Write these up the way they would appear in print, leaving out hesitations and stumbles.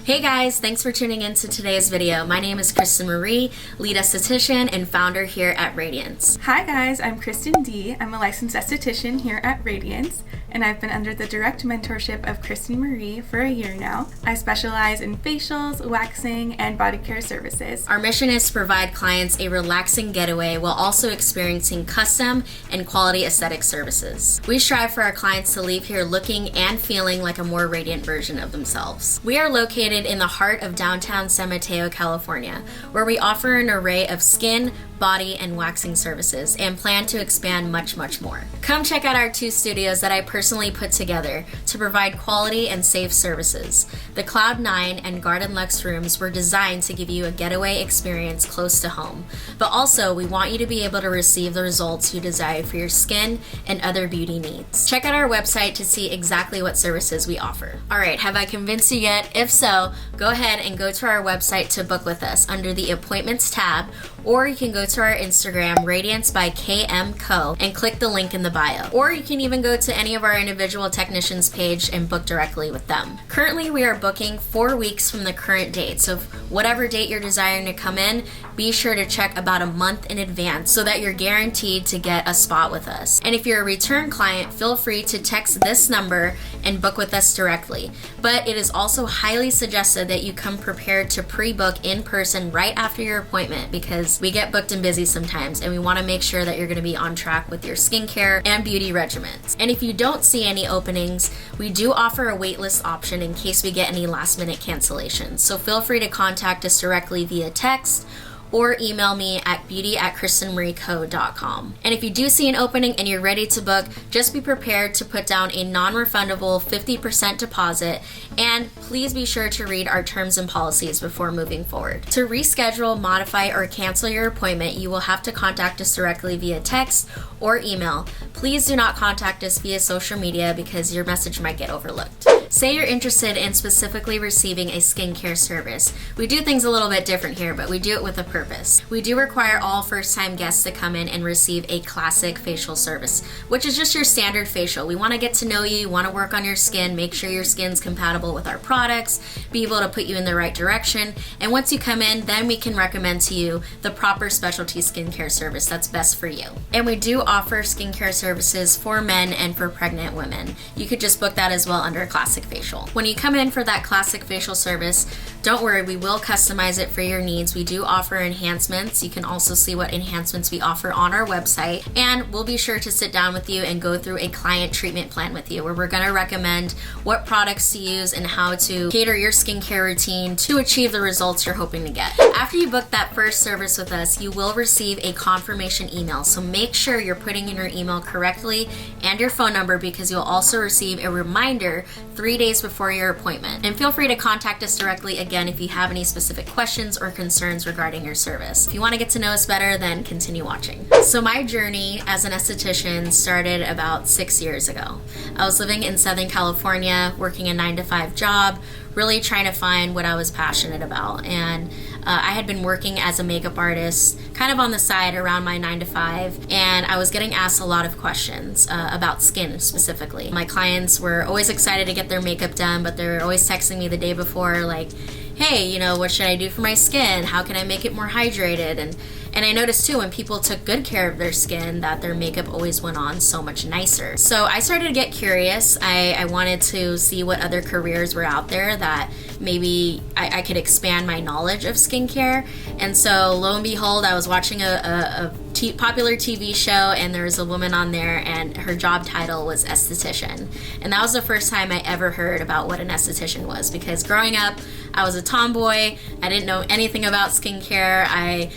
Hey guys, thanks for tuning in to today's video. My name is Kristen Marie, lead esthetician and founder here at Radiance. Hi guys, I'm Kristen D. I'm a licensed esthetician here at Radiance, and I've been under the direct mentorship of Kristen Marie for a year now. I specialize in facials, waxing, and body care services. Our mission is to provide clients a relaxing getaway while also experiencing custom and quality aesthetic services. We strive for our clients to leave here looking and feeling like a more radiant version of themselves. We are located in the heart of downtown San Mateo, California, where we offer an array of skin, body, and waxing services and plan to expand much more. Come check out our 2 studios that I personally put together to provide quality and safe services. The Cloud 9 and Garden Luxe rooms were designed to give you a getaway experience close to home, but also we want you to be able to receive the results you desire for your skin and other beauty needs. Check out our website to see exactly what services we offer. Alright, have I convinced you yet? If so, go ahead and go to our website to book with us under the Appointments tab, or you can go to our Instagram, Radiance by KM Co, and click the link in the bio. Or you can even go to any of our individual technicians page and book directly with them. Currently, we are booking 4 weeks from the current date, so whatever date you're desiring to come in, be sure to check about a month in advance so that you're guaranteed to get a spot with us. And if you're a return client, feel free to text this number and book with us directly. But it is also highly suggested that you come prepared to pre-book in person right after your appointment, because we get booked and busy sometimes and we want to make sure that you're going to be on track with your skincare and beauty regimens. And if you don't see any openings, we do offer a waitlist option in case we get any last minute cancellations. So feel free to contact us directly via text or email me at beauty@kristenmarieco.com. And if you do see an opening and you're ready to book, just be prepared to put down a non-refundable 50% deposit, and please be sure to read our terms and policies before moving forward. To reschedule, modify, or cancel your appointment, you will have to contact us directly via text or email. Please do not contact us via social media because your message might get overlooked. Say you're interested in specifically receiving a skincare service. We do things a little bit different here, but we do it with a purpose. We do require all first-time guests to come in and receive a classic facial service, which is just your standard facial. We want to get to know you, want to work on your skin, make sure your skin's compatible with our products, be able to put you in the right direction, and once you come in, then we can recommend to you the proper specialty skincare service that's best for you. And we do offer skincare services for men and for pregnant women. You could just book that as well under a classic facial. When you come in for that classic facial service, don't worry, we will customize it for your needs. We do offer enhancements. You can also see what enhancements we offer on our website, and we'll be sure to sit down with you and go through a client treatment plan with you, where we're going to recommend what products to use and how to cater your skincare routine to achieve the results you're hoping to get. After you book that first service with us, you will receive a confirmation email, so make sure you're putting in your email correctly and your phone number, because you'll also receive a reminder 3 days before your appointment. And feel free to contact us directly again if you have any specific questions or concerns regarding your service. If you want to get to know us better, then continue watching. So my journey as an esthetician started about 6 years ago. I was living in Southern California, working a 9-to-5 job, really trying to find what I was passionate about. And I had been working as a makeup artist kind of on the side around my 9-to-5, and I was getting asked a lot of questions about skin specifically. My clients were always excited to get their makeup done, but they're always texting me the day before like, hey, what should I do for my skin? How can I make it more hydrated? And I noticed too, when people took good care of their skin, that their makeup always went on so much nicer. So I started to get curious. I wanted to see what other careers were out there that maybe I could expand my knowledge of skincare. And so lo and behold, I was watching a popular TV show, and there was a woman on there, and her job title was esthetician. And that was the first time I ever heard about what an esthetician was, because growing up, I was a tomboy. I didn't know anything about skincare. I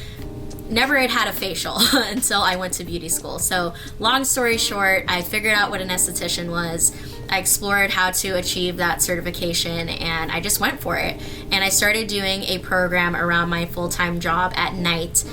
never had a facial until I went to beauty school. So long story short, I figured out what an esthetician was. I explored how to achieve that certification, and I just went for it. And I started doing a program around my full-time job at night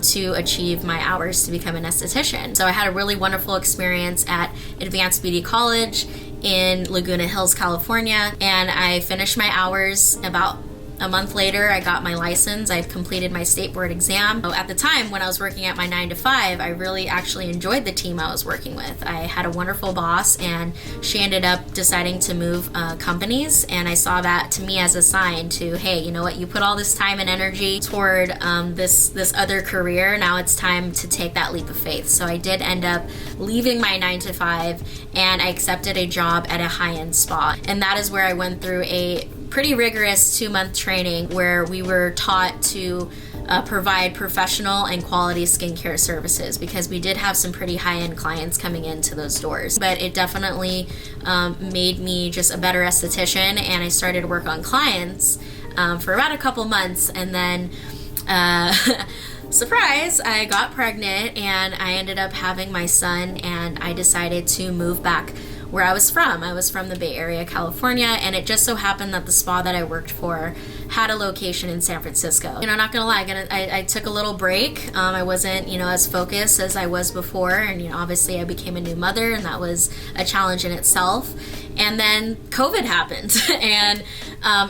to achieve my hours to become an esthetician. So I had a really wonderful experience at Advanced Beauty College in Laguna Hills, California, and I finished my hours about A month later, I got my license. I completed my state board exam. At the time when I was working at my 9 to 5, I really actually enjoyed the team I was working with. I had a wonderful boss, and she ended up deciding to move companies, and I saw that to me as a sign to, hey, you know what, you put all this time and energy toward this other career, now it's time to take that leap of faith. So I did end up leaving my 9 to 5, and I accepted a job at a high-end spa, and that is where I went through a pretty rigorous 2-month training where we were taught to provide professional and quality skincare services, because we did have some pretty high-end clients coming into those doors. But it definitely made me just a better esthetician, and I started to work on clients for about a couple months, and then surprise, I got pregnant and I ended up having my son, and I decided to move back where I was from. I was from the Bay Area, California, and it just so happened that the spa that I worked for had a location in San Francisco. You know, not gonna lie, I took a little break. I wasn't, as focused as I was before, and obviously I became a new mother, and that was a challenge in itself. And then COVID happened, and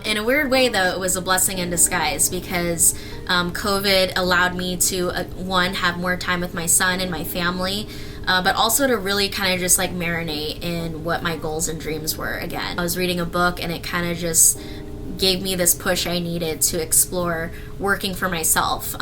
in a weird way, though, it was a blessing in disguise, because COVID allowed me to, one, have more time with my son and my family, but also to really kind of just like marinate in what my goals and dreams were again. I was reading a book, and it kind of just gave me this push I needed to explore working for myself.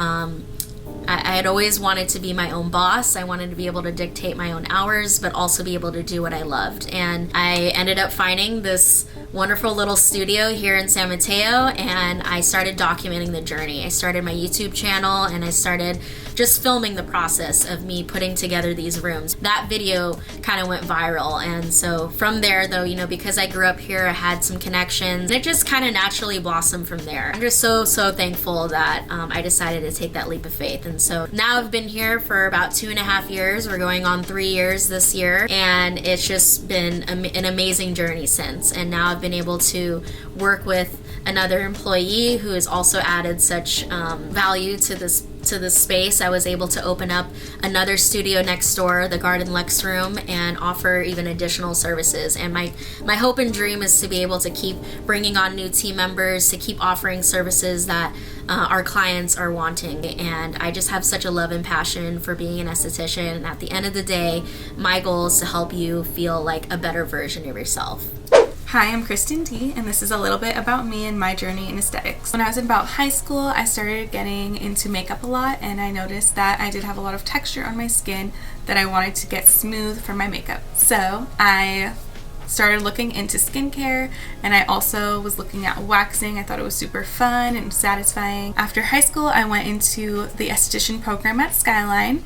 I had always wanted to be my own boss. I wanted to be able to dictate my own hours, but also be able to do what I loved. And I ended up finding this wonderful little studio here in San Mateo, and I started documenting the journey. I started my YouTube channel, and I started just filming the process of me putting together these rooms. That video kind of went viral, and so from there, though, because I grew up here, I had some connections. It just kind of naturally blossomed from there. I'm just so thankful that I decided to take that leap of faith. And so now I've been here for about 2.5 years. We're going on 3 years this year, and it's just been an amazing journey since. And now I've been able to work with another employee who has also added such value to this space. I was able to open up another studio next door, the Garden Lux Room, and offer even additional services. And my hope and dream is to be able to keep bringing on new team members, to keep offering services that our clients are wanting. And I just have such a love and passion for being an esthetician. And at the end of the day, my goal is to help you feel like a better version of yourself. Hi, I'm Kristen D, and this is a little bit about me and my journey in aesthetics. When I was in about high school, I started getting into makeup a lot, and I noticed that I did have a lot of texture on my skin that I wanted to get smooth for my makeup. So I started looking into skincare, and I also was looking at waxing. I thought it was super fun and satisfying. After high school, I went into the esthetician program at Skyline,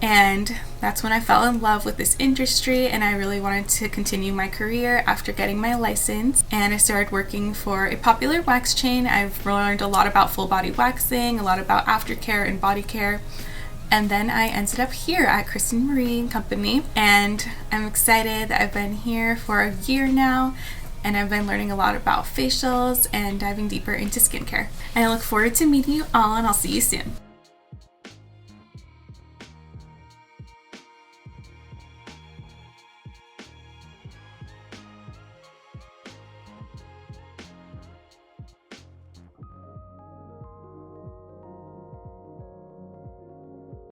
and that's when I fell in love with this industry, and I really wanted to continue my career after getting my license. And I started working for a popular wax chain. I've learned a lot about full body waxing, a lot about aftercare and body care. And then I ended up here at Kristen Marie Company, and I'm excited that I've been here for a year now, and I've been learning a lot about facials and diving deeper into skincare. And I look forward to meeting you all, and I'll see you soon.